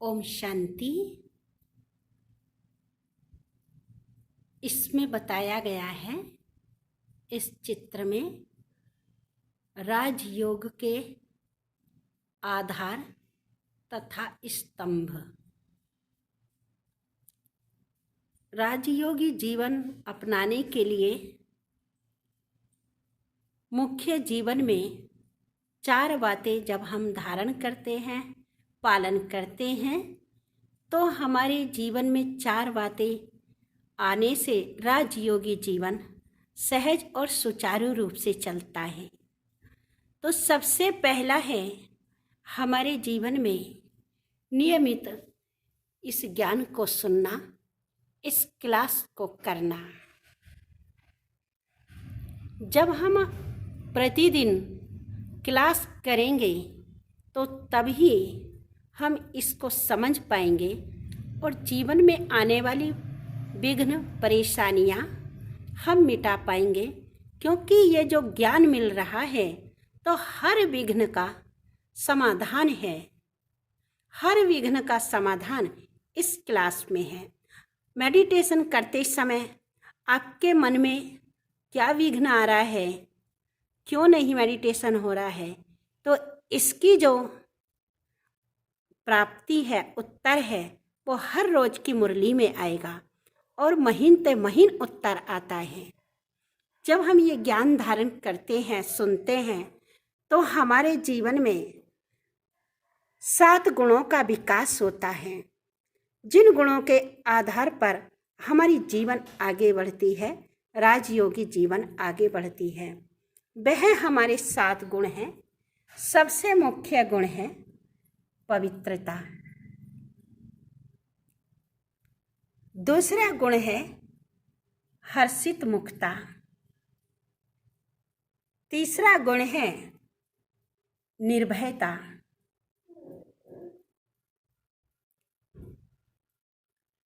ओम शांति। इसमें बताया गया है, इस चित्र में राजयोग के आधार तथा स्तंभ। राजयोगी जीवन अपनाने के लिए मुख्य जीवन में 4 बातें जब हम धारण करते हैं, पालन करते हैं, तो हमारे जीवन में 4 बातें आने से राजयोगी जीवन सहज और सुचारू रूप से चलता है। तो सबसे पहला है हमारे जीवन में नियमित इस ज्ञान को सुनना, इस क्लास को करना। जब हम प्रतिदिन क्लास करेंगे तो तभी हम इसको समझ पाएंगे और जीवन में आने वाली विघ्न परेशानियां हम मिटा पाएंगे, क्योंकि ये जो ज्ञान मिल रहा है तो हर विघ्न का समाधान है। हर विघ्न का समाधान इस क्लास में है। मेडिटेशन करते समय आपके मन में क्या विघ्न आ रहा है, क्यों नहीं मेडिटेशन हो रहा है, तो इसकी जो प्राप्ति है, उत्तर है, वो हर रोज की मुरली में आएगा और महीन ते महीन उत्तर आता है। जब हम ये ज्ञान धारण करते हैं, सुनते हैं, तो हमारे जीवन में 7 गुणों का विकास होता है, जिन गुणों के आधार पर हमारी जीवन आगे बढ़ती है, राजयोगी जीवन आगे बढ़ती है। वह हमारे 7 गुण हैं। सबसे मुख्य गुण है पवित्रता। दूसरा गुण है हर्षित मुक्ता। तीसरा गुण है निर्भयता।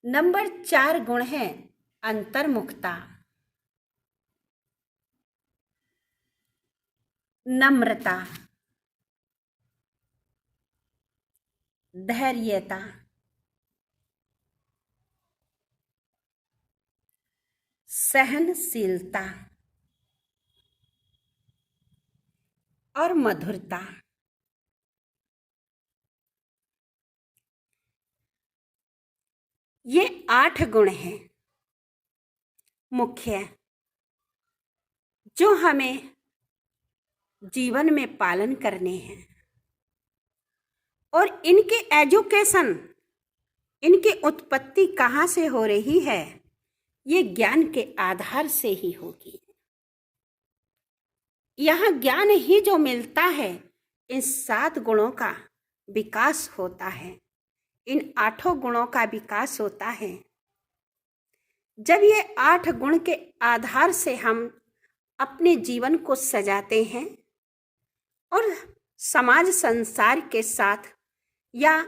नंबर 4 गुण है अंतर्मुखता, नम्रता, धैर्यता, सहनशीलता और मधुरता। ये 8 गुण हैं मुख्य, जो हमें जीवन में पालन करने हैं। और इनके एजुकेशन, इनकी उत्पत्ति कहाँ से हो रही है, ये ज्ञान के आधार से ही होगी। यह ज्ञान ही जो मिलता है, इन 7 गुणों का विकास होता है, इन 8 गुणों का विकास होता है। जब ये 8 गुण के आधार से हम अपने जीवन को सजाते हैं और समाज संसार के साथ या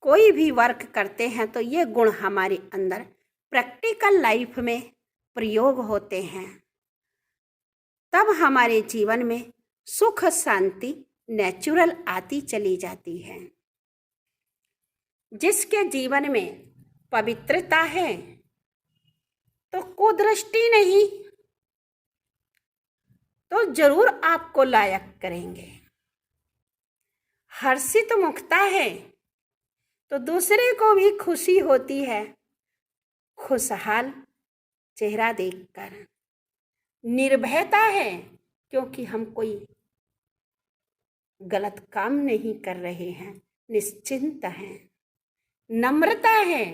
कोई भी वर्क करते हैं, तो ये गुण हमारे अंदर प्रैक्टिकल लाइफ में प्रयोग होते हैं। तब हमारे जीवन में सुख शांति नेचुरल आती चली जाती है। जिसके जीवन में पवित्रता है तो कुदृष्टि नहीं तो जरूर आपको लायक करेंगे। हर्षित मुक्ता है तो दूसरे को भी खुशी होती है खुशहाल चेहरा देखकर। निर्भयता है क्योंकि हम कोई गलत काम नहीं कर रहे हैं, निश्चिंत हैं। नम्रता है।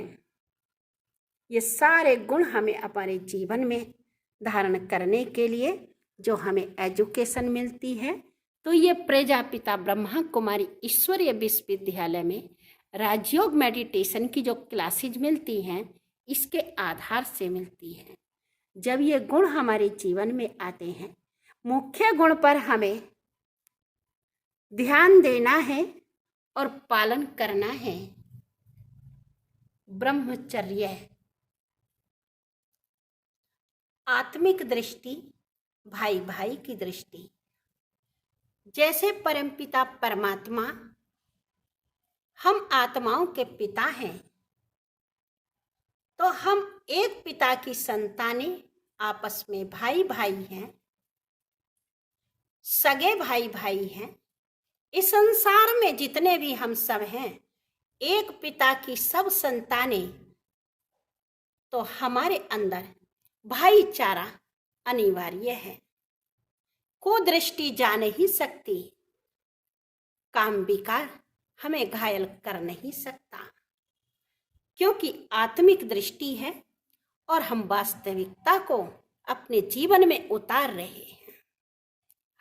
ये सारे गुण हमें अपने जीवन में धारण करने के लिए जो हमें एजुकेशन मिलती है, तो ये प्रजापिता ब्रह्मा कुमारी ईश्वरीय विश्वविद्यालय में राजयोग मेडिटेशन की जो क्लासेज मिलती हैं, इसके आधार से मिलती है। जब ये गुण हमारे जीवन में आते हैं, मुख्य गुण पर हमें ध्यान देना है और पालन करना है। ब्रह्मचर्य, आत्मिक दृष्टि, भाई भाई की दृष्टि। जैसे परमपिता परमात्मा हम आत्माओं के पिता हैं, तो हम एक पिता की संतानें आपस में भाई भाई हैं, सगे भाई भाई हैं। इस संसार में जितने भी हम सब हैं, एक पिता की सब संतानें, तो हमारे अंदर भाईचारा अनिवार्य है। कुदृष्टि जा नहीं सकती, काम विकार हमें घायल कर नहीं सकता, क्योंकि आत्मिक दृष्टि है और हम वास्तविकता को अपने जीवन में उतार रहे हैं।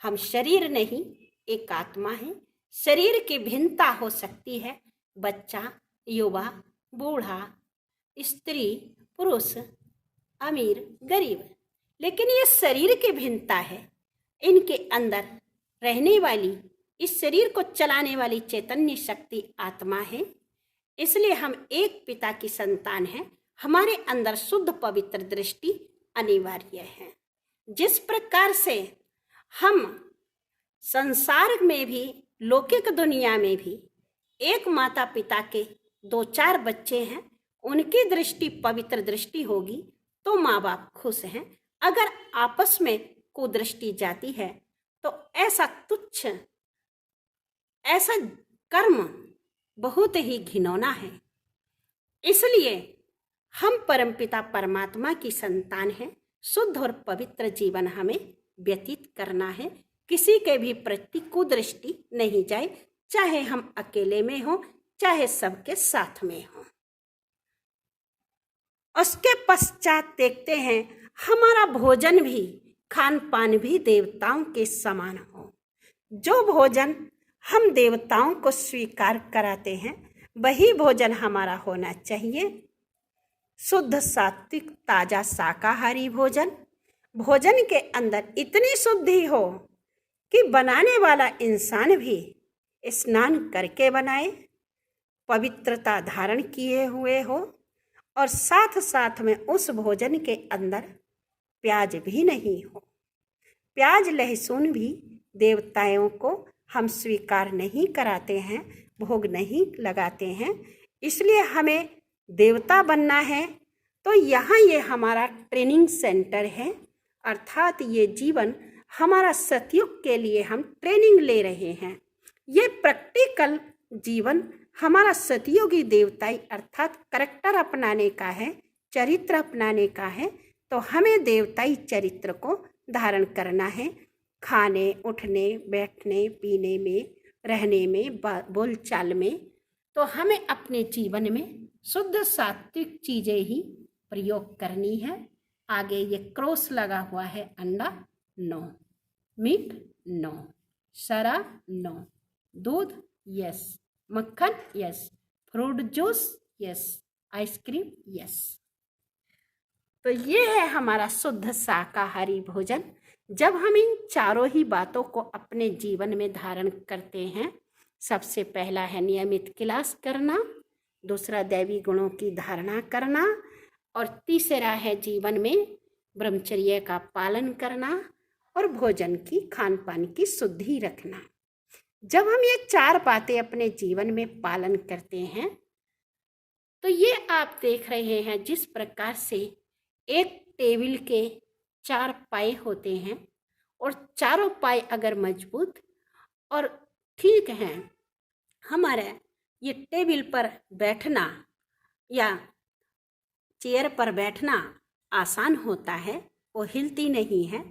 हम शरीर नहीं, एक आत्मा है। शरीर की भिन्नता हो सकती है, बच्चा, युवा, बूढ़ा, स्त्री, पुरुष, अमीर, गरीब, लेकिन ये शरीर की भिन्नता है। इनके अंदर रहने वाली, इस शरीर को चलाने वाली चैतन्य शक्ति आत्मा है। इसलिए हम एक पिता की संतान हैं। हमारे अंदर शुद्ध पवित्र दृष्टि अनिवार्य है। जिस प्रकार से हम संसार में भी, लौकिक दुनिया में भी एक माता पिता के 2-4 बच्चे हैं, उनकी दृष्टि पवित्र दृष्टि होगी तो माँ बाप खुश हैं। अगर आपस में कुदृष्टि जाती है तो ऐसा तुच्छ, ऐसा कर्म बहुत ही घिनौना है। इसलिए हम परमपिता परमात्मा की संतान हैं। शुद्ध और पवित्र जीवन हमें व्यतीत करना है। किसी के भी प्रति कुदृष्टि नहीं जाए, चाहे हम अकेले में हो, चाहे सबके साथ में हो। उसके पश्चात देखते हैं हमारा भोजन भी, खान पान भी देवताओं के समान हो। जो भोजन हम देवताओं को स्वीकार कराते हैं, वही भोजन हमारा होना चाहिए। शुद्ध सात्विक ताजा शाकाहारी भोजन। भोजन के अंदर इतनी शुद्धि हो कि बनाने वाला इंसान भी स्नान करके बनाए, पवित्रता धारण किए हुए हो, और साथ साथ में उस भोजन के अंदर प्याज भी नहीं हो। प्याज लहसुन भी देवताओं को हम स्वीकार नहीं कराते हैं, भोग नहीं लगाते हैं। इसलिए हमें देवता बनना है। तो यहाँ ये हमारा ट्रेनिंग सेंटर है, अर्थात ये जीवन हमारा सतयुग के लिए हम ट्रेनिंग ले रहे हैं। ये प्रैक्टिकल जीवन हमारा सतयुगी देवताई अर्थात करैक्टर अपनाने का है, चरित्र अपनाने का है। तो हमें देवताई चरित्र को धारण करना है। खाने, उठने, बैठने, पीने में, रहने में, बोलचाल में, तो हमें अपने जीवन में शुद्ध सात्विक चीज़ें ही प्रयोग करनी है। आगे ये क्रॉस लगा हुआ है, अंडा नो, मीट नो, शराब नो, दूध यस, मक्खन yes, fruit juice yes, ice cream yes. तो ये है हमारा शुद्ध शाकाहारी भोजन। जब हम इन चारों ही बातों को अपने जीवन में धारण करते हैं, सबसे पहला है नियमित क्लास करना, दूसरा दैवी गुणों की धारणा करना, और तीसरा है जीवन में ब्रह्मचर्य का पालन करना और भोजन की, खान पान की शुद्धि रखना। जब हम ये 4 बातें अपने जीवन में पालन करते हैं, तो ये आप देख रहे हैं जिस प्रकार से एक टेबल के 4 पाए होते हैं, और चारों पाए अगर मजबूत और ठीक हैं, हमारा ये टेबल पर बैठना या चेयर पर बैठना आसान होता है, वो हिलती नहीं है।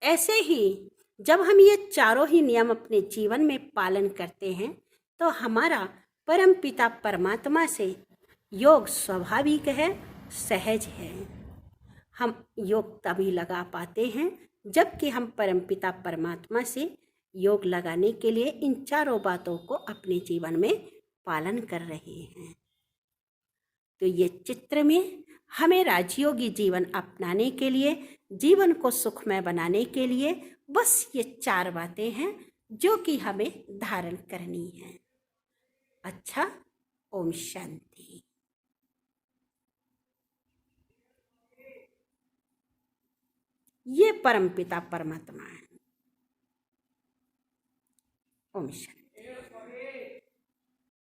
ऐसे ही जब हम ये चारों ही नियम अपने जीवन में पालन करते हैं, तो हमारा परमपिता परमात्मा से योग स्वाभाविक है, सहज है। हम योग तभी लगा पाते हैं जबकि हम परमपिता परमात्मा से योग लगाने के लिए इन चारों बातों को अपने जीवन में पालन कर रहे हैं। तो ये चित्र में हमें राजयोगी जीवन अपनाने के लिए, जीवन को सुखमय बनाने के लिए बस ये 4 बातें हैं जो कि हमें धारण करनी है। अच्छा, ओम शांति। ये परमपिता परमात्मा है। ओम शांति।